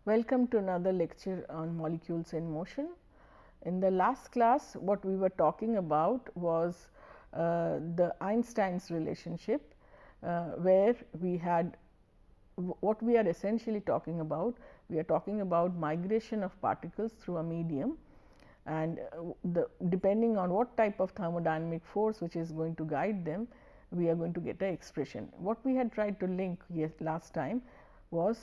Welcome to another lecture on molecules in motion. In the last class, what we were talking about was the Einstein's relationship, where we had what we are essentially talking about. We are talking about migration of particles through a medium, and depending on what type of thermodynamic force which is going to guide them, we are going to get an expression. What we had tried to link last time was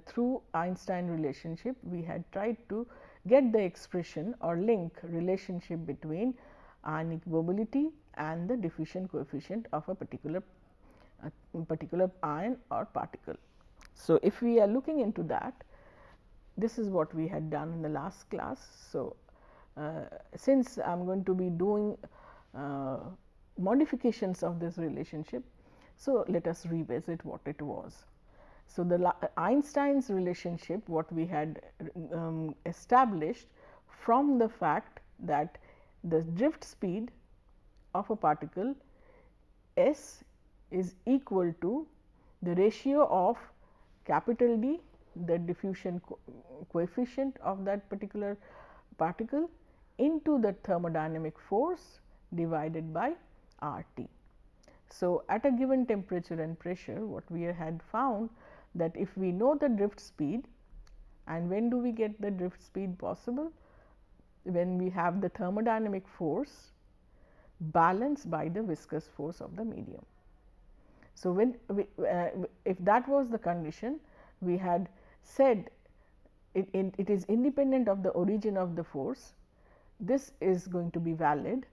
through Einstein relationship, we had tried to get the expression or link relationship between ionic mobility and the diffusion coefficient of a particular ion or particle. So, if we are looking into that, this is what we had done in the last class. So, since I am going to be doing modifications of this relationship, so let us revisit what it was. So, the Einstein's relationship, what we had established from the fact that the drift speed of a particle S is equal to the ratio of capital D, the diffusion coefficient of that particular particle, into the thermodynamic force divided by R T. So, at a given temperature and pressure, what we had found that if we know the drift speed, and when do we get the drift speed possible? When we have the thermodynamic force balanced by the viscous force of the medium. So, when if that was the condition, we had said it is independent of the origin of the force. This is going to be valid,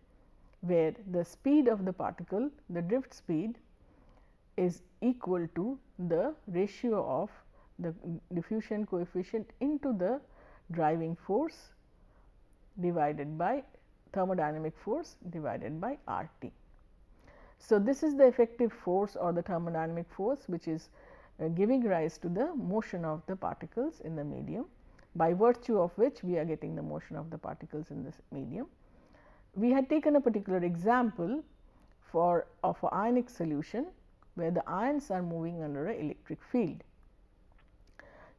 where the speed of the particle, the drift speed, is equal to the ratio of the diffusion coefficient into the driving force divided by thermodynamic force divided by R T. So, this is the effective force or the thermodynamic force which is giving rise to the motion of the particles in the medium, by virtue of which we are getting the motion of the particles in this medium. We had taken a particular example of an ionic solution, where the ions are moving under an electric field.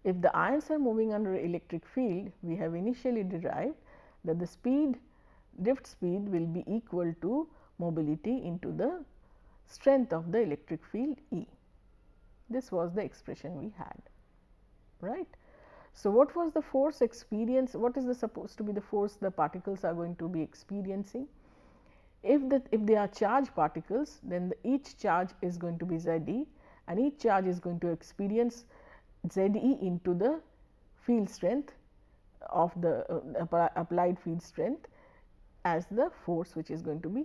If the ions are moving under an electric field, we have initially derived that the drift speed will be equal to mobility into the strength of the electric field E. This was the expression we had, right. So, what was the force experience? What is supposed to be the force the particles are going to be experiencing? If they are charged particles, then each charge is going to be Z e, and each charge is going to experience Z e into the field strength of the applied field strength as the force which is going to be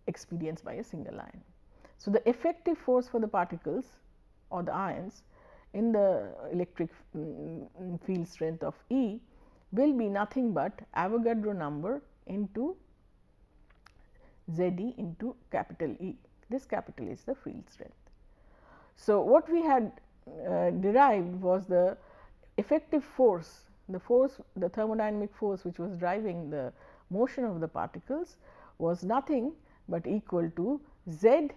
experienced by a single ion. So, the effective force for the particles or the ions in the electric field strength of E will be nothing but Avogadro number into Z e into capital E. This capital is the field strength. So, what we had derived was the effective force, the thermodynamic force which was driving the motion of the particles was nothing but equal to Z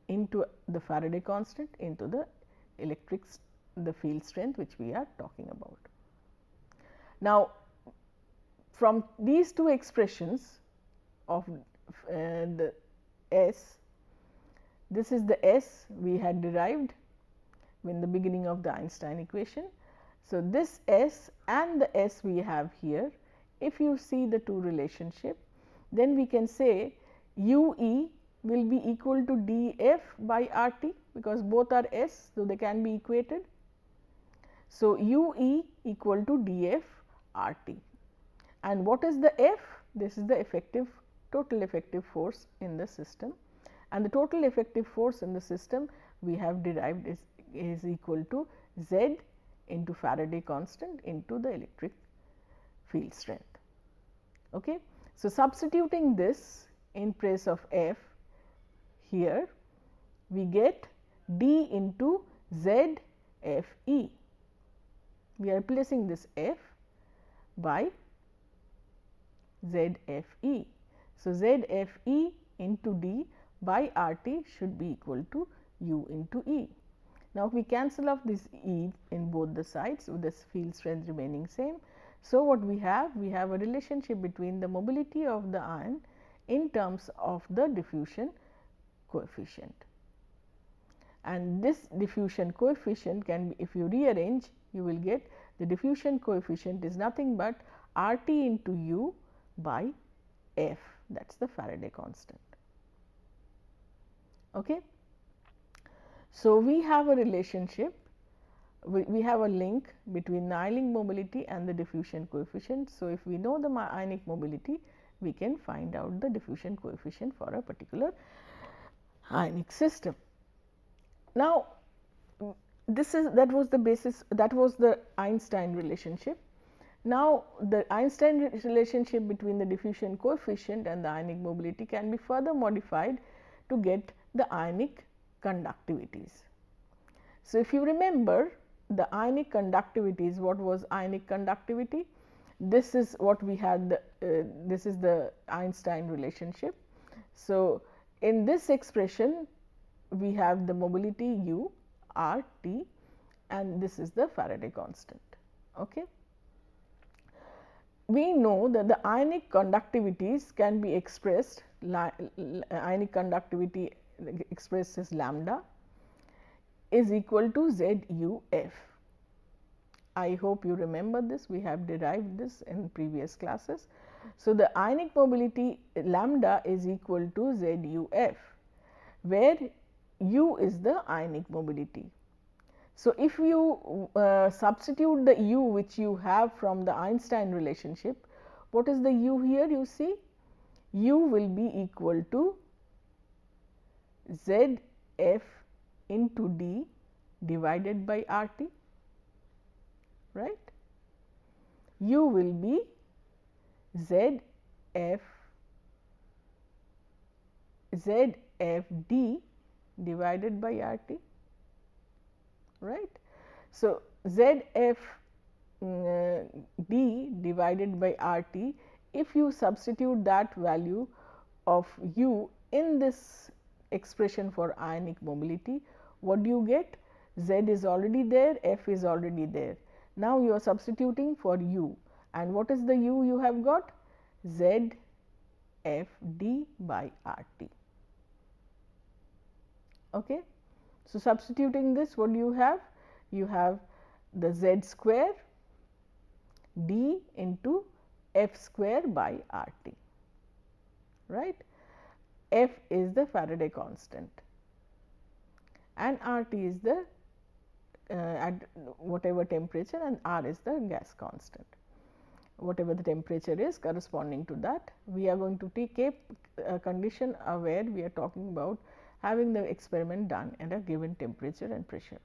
into the Faraday constant into the field strength which we are talking about. Now, from these two expressions of the S, this is the S we had derived in the beginning of the Einstein equation. So, this S and the S we have here, if you see the two relationship, then we can say U e will be equal to d f by R t, because both are S, so they can be equated. So, U e equal to d f R t, and what is the F? This is the total effective force in the system, and the total effective force in the system we have derived is equal to Z into Faraday constant into the electric field strength. Okay. So, substituting this in place of F here, we get d into Z f e. We are replacing this F by Z f e. So, Z f e into d by R t should be equal to U into E. Now, we cancel off this E in both the sides with this field strength remaining same. So, what we have? We have a relationship between the mobility of the ion in terms of the diffusion coefficient. And this diffusion coefficient can be, if you rearrange, you will get the diffusion coefficient is nothing but RT into U by F, that is the Faraday constant. Okay. So, we have a relationship, we have a link between the ionic mobility and the diffusion coefficient. So, if we know the ionic mobility, we can find out the diffusion coefficient for a particular ionic system. Now, that was the basis, that was the Einstein relationship. Now, the Einstein relationship between the diffusion coefficient and the ionic mobility can be further modified to get the ionic conductivities. So, if you remember the ionic conductivities, what was ionic conductivity? This is what we had, this is the Einstein relationship. So, in this expression, we have the mobility U R T, and this is the Faraday constant. Okay. We know that the ionic conductivities can be expressed, ionic conductivity expressed as lambda is equal to Z U F. I hope you remember this, we have derived this in previous classes. So, the ionic mobility lambda is equal to Z U F, where U is the ionic mobility. So, if you substitute the U which you have from the Einstein relationship, what is the U here? You see, U will be equal to Z F into D divided by R T, right. U will be Z F D divided by R T, right. So, Z F D divided by R T, if you substitute that value of U in this expression for ionic mobility, what do you get? Z is already there, F is already there. Now, you are substituting for U, and what is the U you have got? Z F D by R T. Okay. So, substituting this, what do you have? You have the Z square D into F square by R T, right. F is the Faraday constant and R T is the at whatever temperature, and R is the gas constant. Whatever the temperature is corresponding to that, we are going to take a condition where we are talking about having the experiment done at a given temperature and pressure.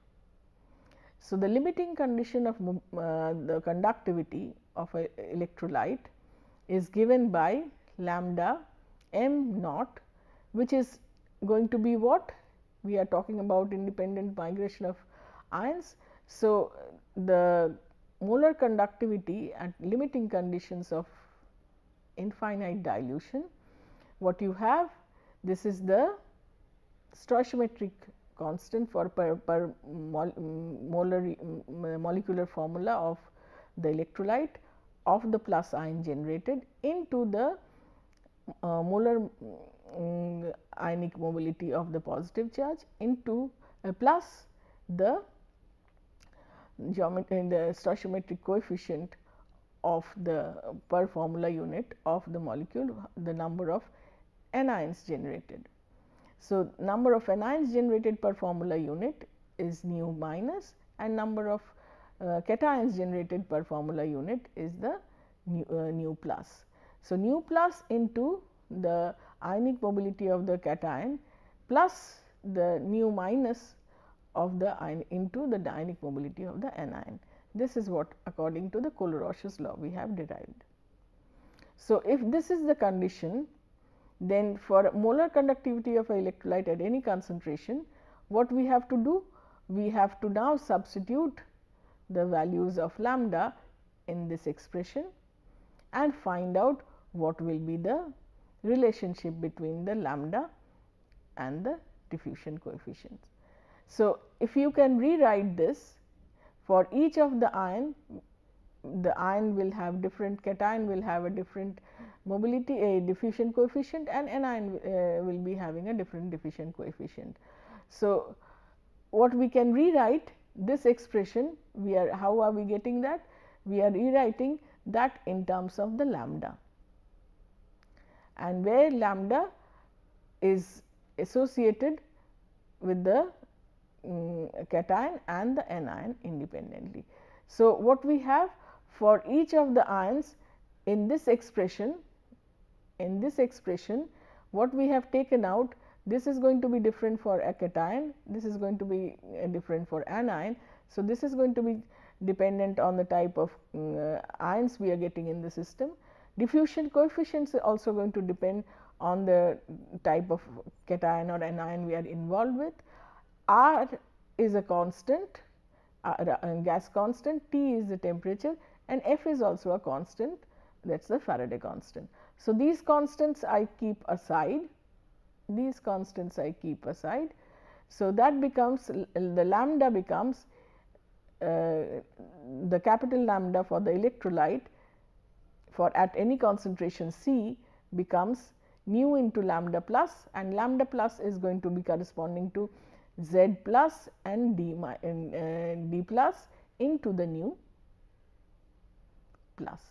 So, the limiting condition of the conductivity of an electrolyte is given by lambda m naught, which is going to be what? We are talking about independent migration of ions. So, the molar conductivity at limiting conditions of infinite dilution, what you have? This is the stoichiometric constant for per molecular formula of the electrolyte of the plus ion generated into the molar ionic mobility of the positive charge into plus the stoichiometric coefficient of the per formula unit of the molecule, the number of anions generated. So, number of anions generated per formula unit is nu minus, and number of cations generated per formula unit is the nu plus. So, nu plus into the ionic mobility of the cation plus the nu minus of the ion into the ionic mobility of the anion. This is what according to the Kohlrausch's law we have derived. So, if this is the condition, then for molar conductivity of an electrolyte at any concentration, what we have to do? We have to now substitute the values of lambda in this expression and find out what will be the relationship between the lambda and the diffusion coefficients. So, if you can rewrite this, for each of the ion will have different, cation will have a different mobility, a diffusion coefficient, and anion will be having a different diffusion coefficient. So, what we can rewrite this expression, how are we getting that? We are rewriting that in terms of the lambda, and where lambda is associated with the cation and the anion independently. So, what we have for each of the ions in this expression, what we have taken out, this is going to be different for a cation, this is going to be different for anion. So, this is going to be dependent on the type of ions we are getting in the system. Diffusion coefficients are also going to depend on the type of cation or anion we are involved with. R is a constant, gas constant, T is the temperature, and F is also a constant, that is the Faraday constant. So, these constants I keep aside, So, that becomes the lambda becomes the capital lambda for the electrolyte for at any concentration C becomes nu into lambda plus, and lambda plus is going to be corresponding to Z plus and D plus into the nu plus.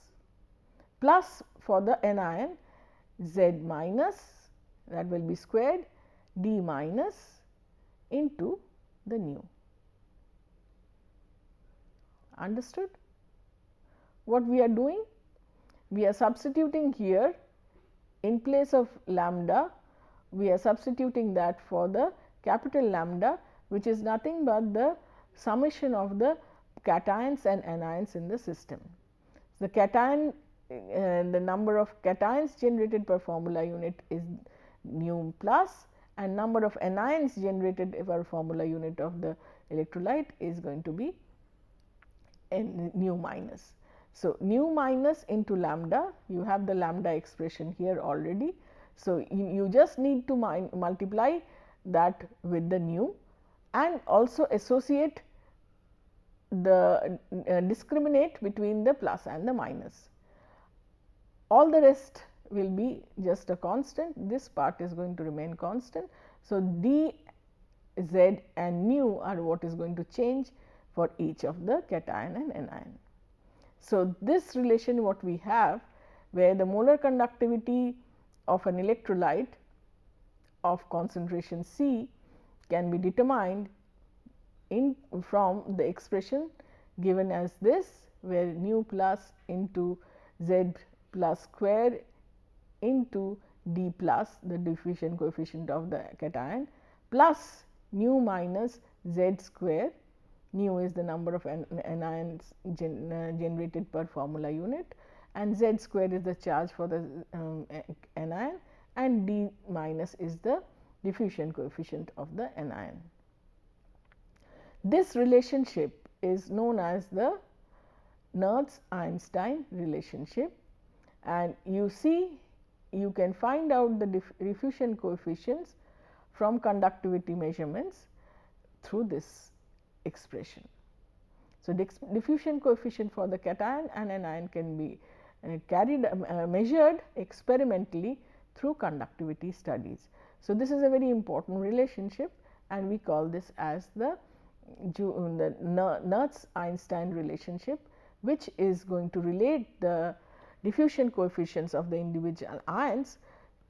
Plus for the anion Z minus, that will be squared, D minus into the nu. Understood? What we are doing? We are substituting here in place of lambda, we are substituting that for the capital lambda, which is nothing but the summation of the cations and anions in the system. The cation, the number of cations generated per formula unit is nu plus, and number of anions generated per formula unit of the electrolyte is going to be nu minus. So, nu minus into lambda, you have the lambda expression here already. So, you just need to multiply that with the nu and also associate the discriminate between the plus and the minus. All the rest will be just a constant, this part is going to remain constant. So, d, z and nu are what is going to change for each of the cation and anion. So, this relation what we have, where the molar conductivity of an electrolyte of concentration C can be determined from the expression given as this, where nu plus into Z plus square into D plus, the diffusion coefficient of the cation, plus nu minus Z square. Nu is the number of anions generated per formula unit, and Z square is the charge for the anion, and D minus is the diffusion coefficient of the anion. This relationship is known as the Einstein relationship, and you see you can find out the diffusion coefficients from conductivity measurements through this expression. So, diffusion coefficient for the cation and anion can be measured experimentally through conductivity studies. So, this is a very important relationship, and we call this as the Einstein relationship, which is going to relate the diffusion coefficients of the individual ions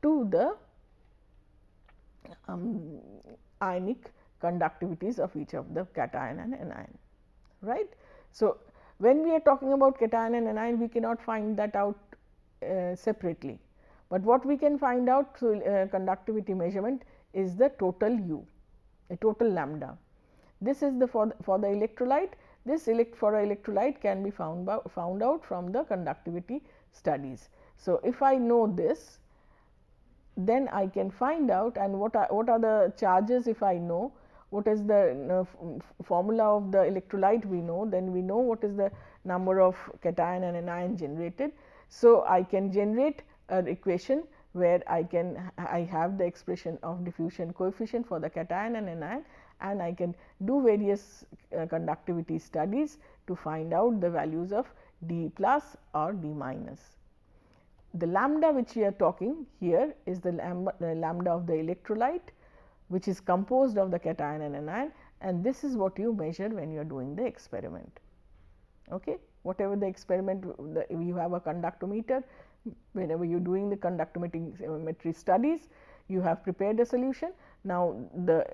to the ionic conductivities of each of the cation and anion, right. So, when we are talking about cation and anion, we cannot find that out separately, but what we can find out through conductivity measurement is the total U, a total lambda. This is the for the electrolyte. This for a electrolyte can be found out from the conductivity studies. So, if I know this, then I can find out, and what are the charges if I know what is the formula of the electrolyte we know, then we know what is the number of cation and anion generated. So, I can generate an equation where I have the expression of diffusion coefficient for the cation and anion, and I can do various conductivity studies to find out the values of D plus or D minus. The lambda which we are talking here is the lambda of the electrolyte, which is composed of the cation and anion, and this is what you measure when you are doing the experiment. Okay. Whatever the experiment, you have a conductometer. Whenever you are doing the conductometry studies, you have prepared a solution. Now, the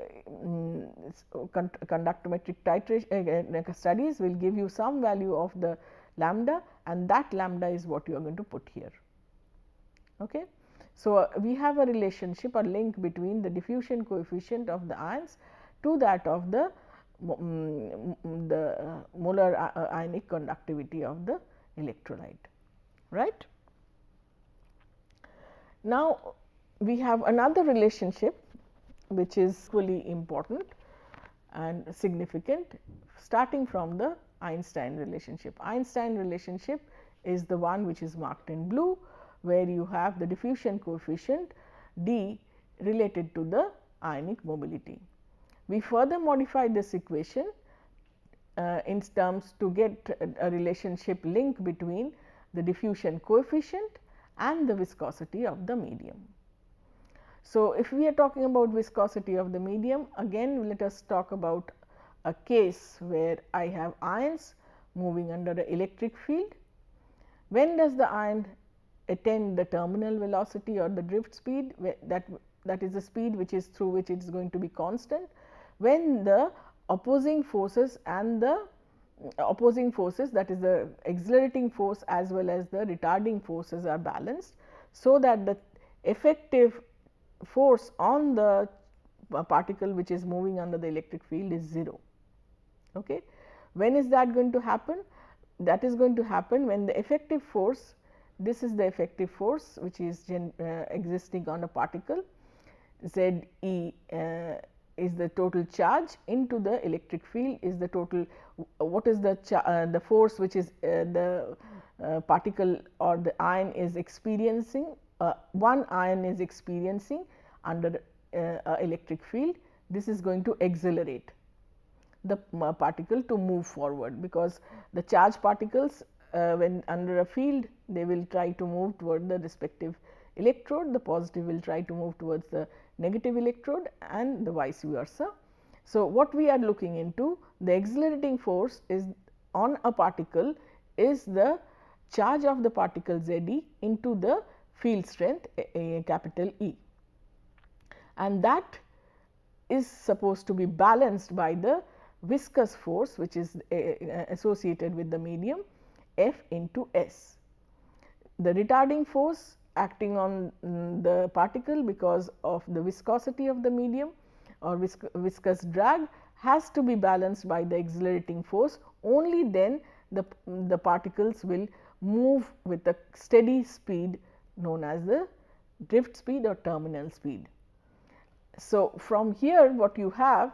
conductometric titration studies will give you some value of the lambda, and that lambda is what you are going to put here. Okay. So, we have a relationship or link between the diffusion coefficient of the ions to that of the molar ionic conductivity of the electrolyte, right. Now, we have another relationship which is equally important and significant, starting from the Einstein relationship. Einstein relationship is the one which is marked in blue, where you have the diffusion coefficient D related to the ionic mobility. We further modify this equation in terms to get a relationship link between the diffusion coefficient and the viscosity of the medium. So, if we are talking about viscosity of the medium, again let us talk about a case where I have ions moving under the electric field. When does the ion attain the terminal velocity or the drift speed? That is the speed which is through which it is going to be constant, when the opposing forces and the opposing forces, that is the accelerating force as well as the retarding forces, are balanced, so that the effective force on the particle which is moving under the electric field is 0. Okay. When is that going to happen? That is going to happen when the effective force, this is the effective force which is existing on a particle, Z E is the total charge into the electric field, is the total, what is the force which is the particle or the ion is experiencing, one ion is experiencing under electric field. This is going to accelerate the particle to move forward, because the charged particles when under a field, they will try to move toward the respective electrode, the positive will try to move towards the negative electrode and the vice versa. So, what we are looking into, the accelerating force is on a particle is the charge of the particle Z E into the field strength capital E, and that is supposed to be balanced by the viscous force which is associated with the medium F into S. The retarding force acting on the particle because of the viscosity of the medium or viscous drag has to be balanced by the accelerating force. Only then the particles will move with a steady speed known as the drift speed or terminal speed. So, from here what you have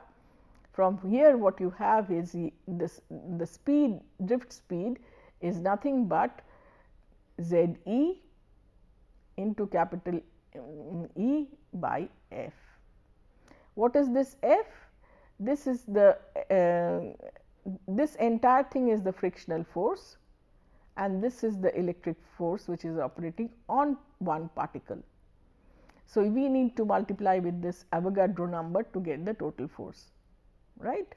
is the speed, drift speed is nothing but Z E into capital E by F. What is this F? This is the this entire thing is the frictional force, and this is the electric force which is operating on one particle. So, we need to multiply with this Avogadro number to get the total force, right.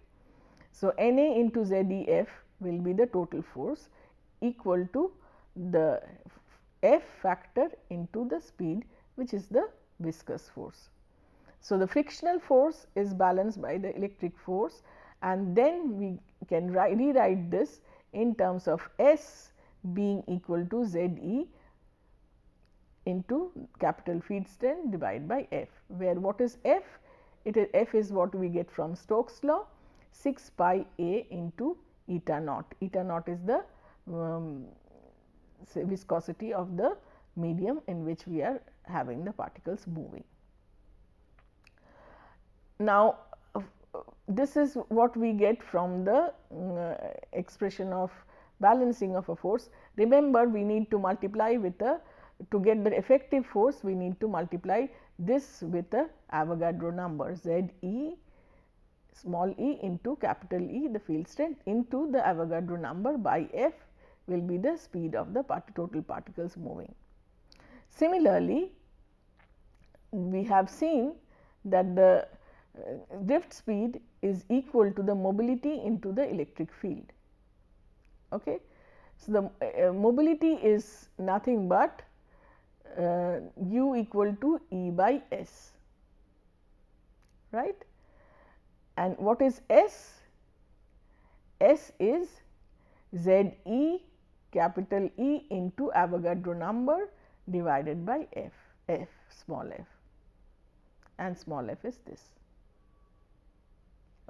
So, Na into ZEF will be the total force equal to the F factor into the speed, which is the viscous force. So, the frictional force is balanced by the electric force, and then we can rewrite this in terms of S being equal to ZE into capital field strength divided by F, where what is F? F is what we get from Stokes law, 6 pi A into eta naught. Eta naught is the viscosity of the medium in which we are having the particles moving. Now, this is what we get from the expression of balancing of a force. Remember, we need to multiply with to get the effective force, we need to multiply this with the Avogadro number Z E small e into capital E, the field strength, into the Avogadro number by F will be the speed of the total particles moving. Similarly, we have seen that the drift speed is equal to the mobility into the electric field. Okay. So, the mobility is nothing but u equal to E by S, right. And what is S? S is Z E capital E into Avogadro number divided by F, F small f, and small f is this.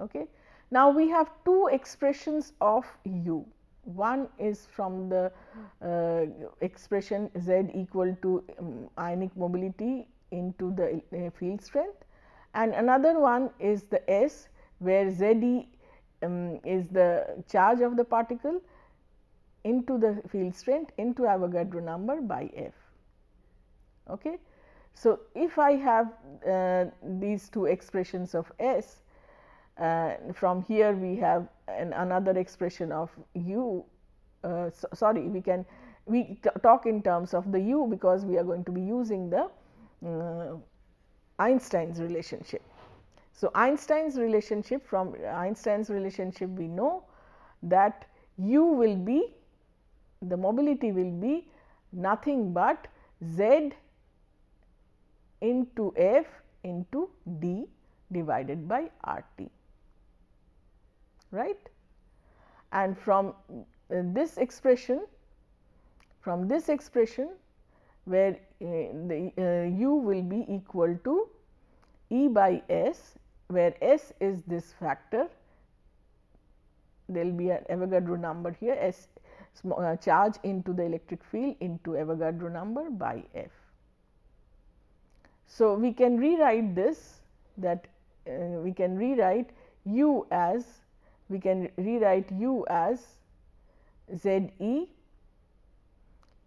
Okay. Now, we have two expressions of u. One is from the expression Z equal to ionic mobility into the field strength, and another one is the S, where Z e is the charge of the particle into the field strength into Avogadro number by F. Okay. So, if I have these two expressions of S, from here we have another expression of u. Sorry, we talk in terms of the u, because we are going to be using the Einstein's relationship. So, Einstein's relationship, from Einstein's relationship we know that u will be, the mobility will be nothing but Z into F into D divided by RT, right. And from this expression, where the u will be equal to E by S, where S is this factor, there will be an Avogadro number here, S charge into the electric field into Avogadro number by F. So, we can rewrite this, that we can rewrite u as Z e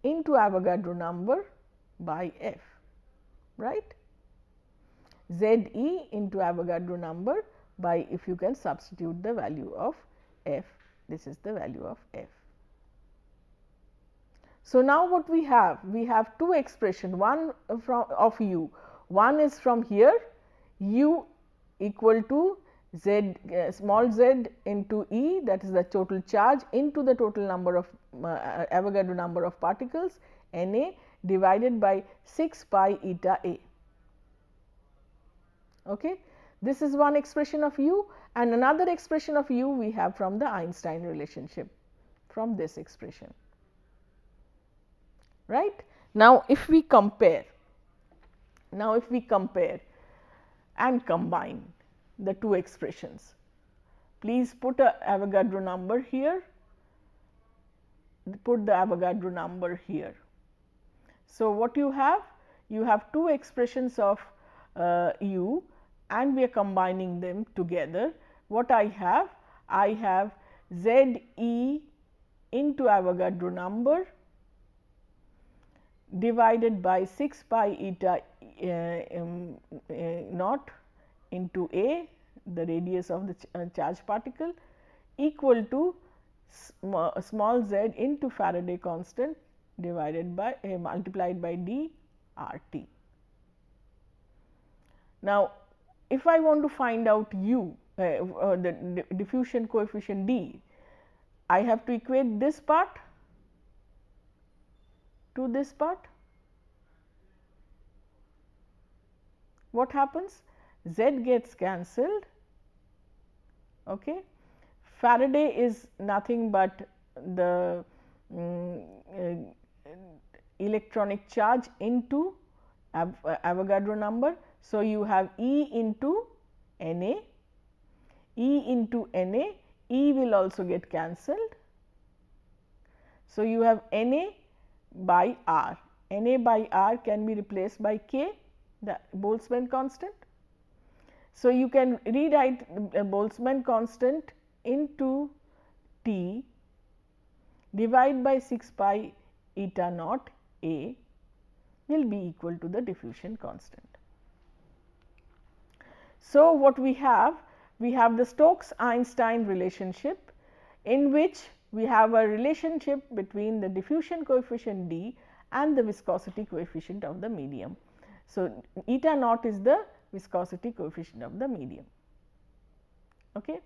into Avogadro number by F, right. Z e into Avogadro number by, if you can substitute the value of F, this is the value of F. So, now what we have? We have two expression, one from of u. One is from here, u equal to Z small z into E, that is the total charge, into the total number of Avogadro number of particles Na divided by 6 pi eta A. Okay. This is one expression of u, and another expression of u we have from the Einstein relationship, from this expression, right. Now, if we compare and combine the two expressions, please put a Avogadro number here, put the Avogadro number here. So, what you have? You have two expressions of u, and we are combining them together. What I have? I have Z e into Avogadro number divided by 6 pi eta naught into A, the radius of the charged particle, equal to small z into Faraday constant divided by multiplied by d RT. Now, if I want to find out u, the diffusion coefficient d, I have to equate this part to this part. What happens? Z gets cancelled. Okay. Faraday is nothing but the electronic charge into Avogadro number. So, you have E into Na, E into Na, E will also get cancelled. So, you have Na by R, Na by R can be replaced by K, the Boltzmann constant. So, you can rewrite Boltzmann constant into T divide by 6 pi eta naught A will be equal to the diffusion constant. So, what we have? we have the Stokes-Einstein relationship, in which we have a relationship between the diffusion coefficient d and the viscosity coefficient of the medium. So, eta naught is the viscosity coefficient of the medium. Okay.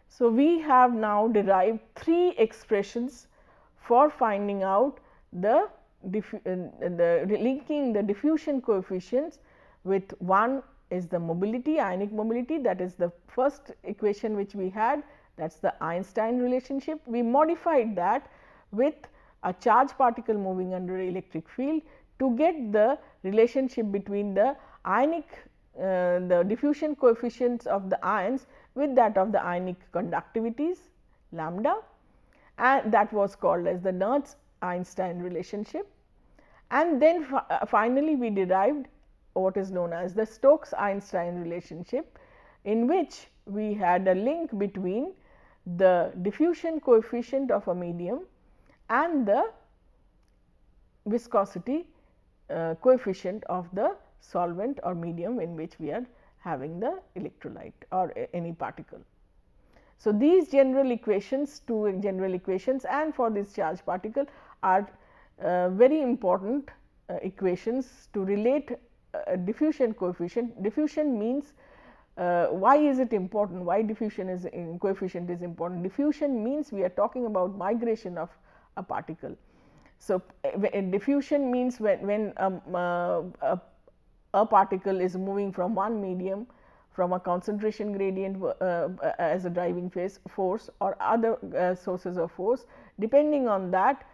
So, we have now derived 3 expressions for finding out the linking the diffusion coefficients with. One is the mobility, ionic mobility, that is the first equation which we had, that is the Einstein relationship. We modified that with a charged particle moving under electric field to get the relationship between the ionic the diffusion coefficients of the ions with that of the ionic conductivities lambda, and that was called as the Nernst-Einstein relationship. And then finally, we derived what is known as the Stokes-Einstein relationship, in which we had a link between the diffusion coefficient of a medium and the viscosity coefficient of the solvent or medium in which we are having the electrolyte or any particle. So, these general equations, 2 general equations, and for this charged particle are very important equations to relate diffusion coefficient. Diffusion means why is it important? Why diffusion is coefficient is important? Diffusion means we are talking about migration of a particle. So, diffusion means when a particle is moving from one medium, from a concentration gradient as a driving force or other sources of force. Depending on that,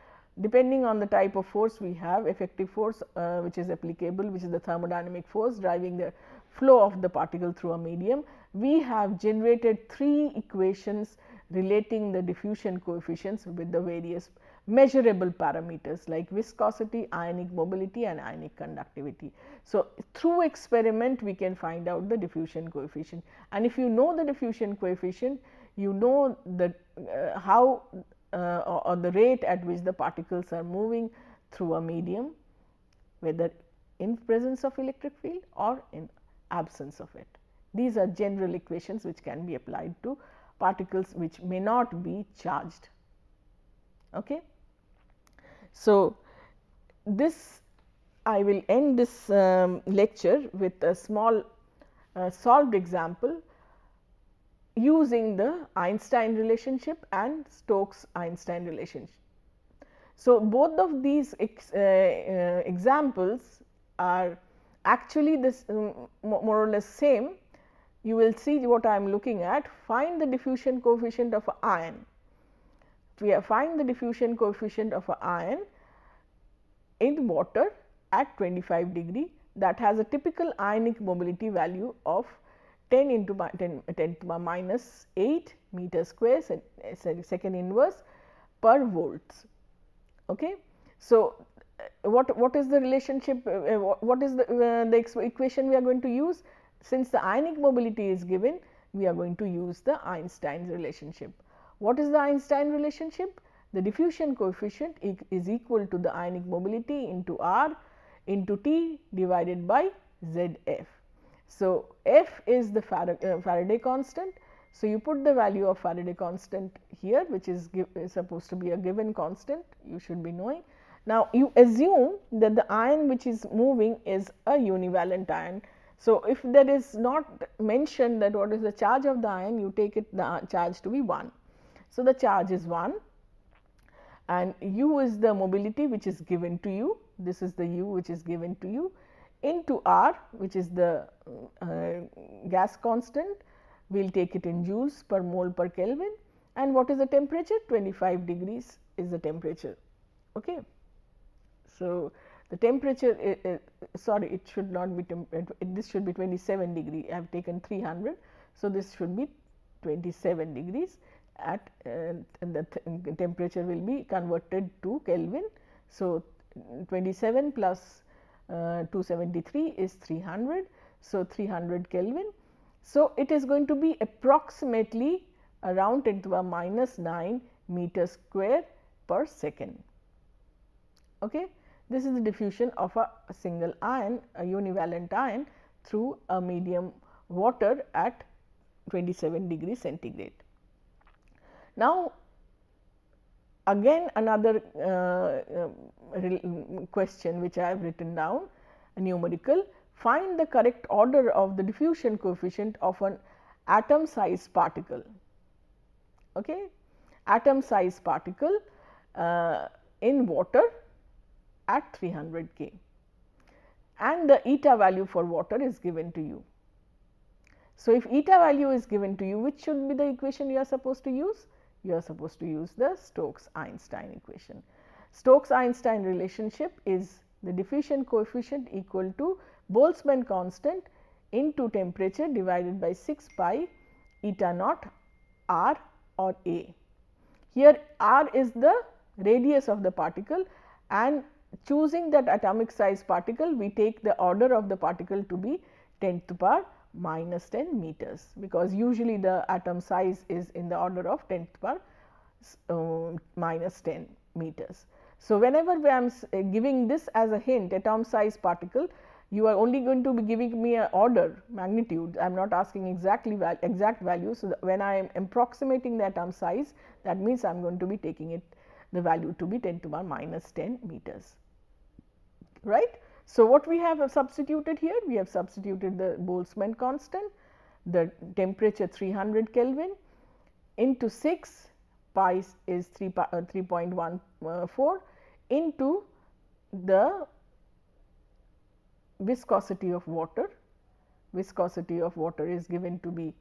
depending on the type of force we have, effective force which is applicable, which is the thermodynamic force driving the flow of the particle through a medium, we have generated 3 equations relating the diffusion coefficients with the various measurable parameters like viscosity, ionic mobility and ionic conductivity. So, through experiment we can find out the diffusion coefficient, and if you know the diffusion coefficient, you know the how or the rate at which the particles are moving through a medium, whether in presence of electric field or in absence of it. These are general equations which can be applied to particles which may not be charged. Okay. So, this I will end this lecture with a small solved example using the Einstein relationship and Stokes-Einstein relationship. So, both of these examples are actually this more or less same. You will see what I am looking at. Find the diffusion coefficient of an ion. We have find the diffusion coefficient of an ion in water at 25 degree that has a typical ionic mobility value of 10 into 10 to the minus 8 meter square second inverse per volts. Okay. So, what is the relationship, what is the equation we are going to use? Since the ionic mobility is given, we are going to use the Einstein's relationship. What is the Einstein relationship? The diffusion coefficient is equal to the ionic mobility into R into T divided by ZF. So, F is the Faraday constant. So, you put the value of Faraday constant here, which is supposed to be a given constant, you should be knowing. Now, you assume that the ion which is moving is a univalent ion. So, if there is not mentioned that what is the charge of the ion, you take it the charge to be 1. So, the charge is 1 and u is the mobility which is given to you, this is the u which is given to you, into R which is the gas constant, we will take it in joules per mole per Kelvin, and what is the temperature? 25 degrees is the temperature. Okay. So, the temperature sorry, it should not be this should be 27 degree, I have taken 300. So, this should be 27 degrees at the temperature will be converted to Kelvin. So, 27 plus 273 is 300. So, 300 Kelvin. So, it is going to be approximately around 10 to the minus 9 meter square per second. Okay. This is the diffusion of a single ion, a univalent ion through a medium water at 27 degrees centigrade. Now, again another question which I have written down, a numerical: find the correct order of the diffusion coefficient of an atom size particle. Okay. Atom size particle in water at 300 K, and the eta value for water is given to you. So, if eta value is given to you, which should be the equation you are supposed to use? You are supposed to use the Stokes-Einstein equation. Stokes-Einstein relationship is the diffusion coefficient equal to Boltzmann constant into temperature divided by 6 pi eta naught r or a. Here r is the radius of the particle, and choosing that atomic size particle, we take the order of the particle to be 10 to the power minus 10 meters, because usually the atom size is in the order of 10 to the power minus 10 meters. So, whenever I am giving this as a hint, atom size particle, you are only going to be giving me an order magnitude. I am not asking exact value. So, when I am approximating the atom size, that means I am going to be taking it the value to be 10 to the power minus 10 meters, right. So, what we have substituted here? We have substituted the Boltzmann constant, the temperature 300 Kelvin into 6 pi is 3.14 into the viscosity of water. Viscosity of water is given to be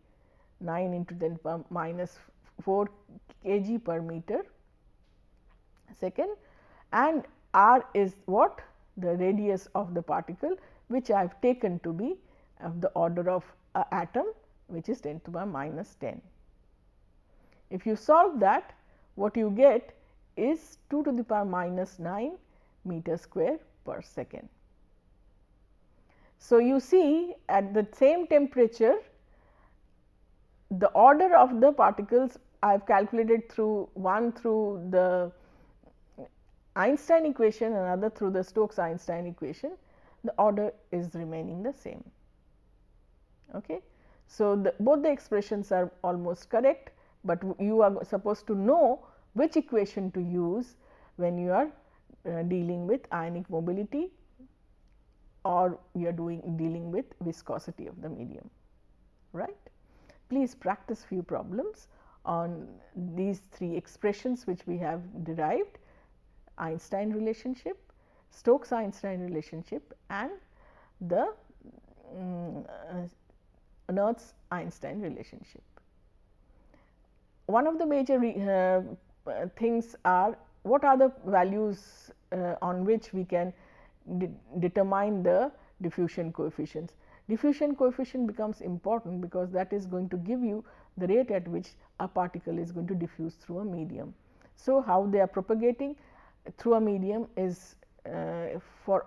9 into 10 to the power minus 4 kg per meter second, and r is what? The radius of the particle, which I have taken to be of the order of an atom, which is 10 to the power minus 10. If you solve that, what you get is 2 to the power minus 9 meter square per second. So, you see at the same temperature, the order of the particles I have calculated through one through the Einstein equation, another through the Stokes-Einstein equation, the order is remaining the same. Okay. So, both the expressions are almost correct, but you are supposed to know which equation to use when you are dealing with ionic mobility, or you are dealing with viscosity of the medium, right. Please practice few problems on these three expressions which we have derived: Einstein relationship, Stokes-Einstein relationship, and the Nernst-Einstein relationship. One of the major things are, what are the values on which we can determine the diffusion coefficients. Diffusion coefficient becomes important because that is going to give you the rate at which a particle is going to diffuse through a medium. So, how they are propagating through a medium is for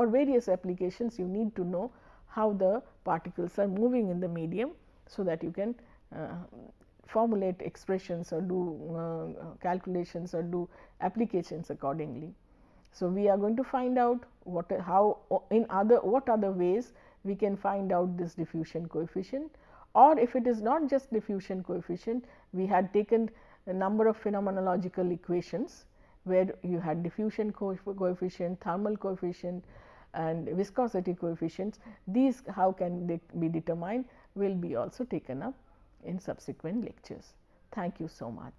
various applications, you need to know how the particles are moving in the medium, so that you can formulate expressions or do calculations or do applications accordingly. So, we are going to find out what other ways we can find out this diffusion coefficient, or if it is not just diffusion coefficient, we had taken a number of phenomenological equations where you had diffusion coefficient, thermal coefficient, and viscosity coefficients. These, how can they be determined, will be also taken up in subsequent lectures. Thank you so much.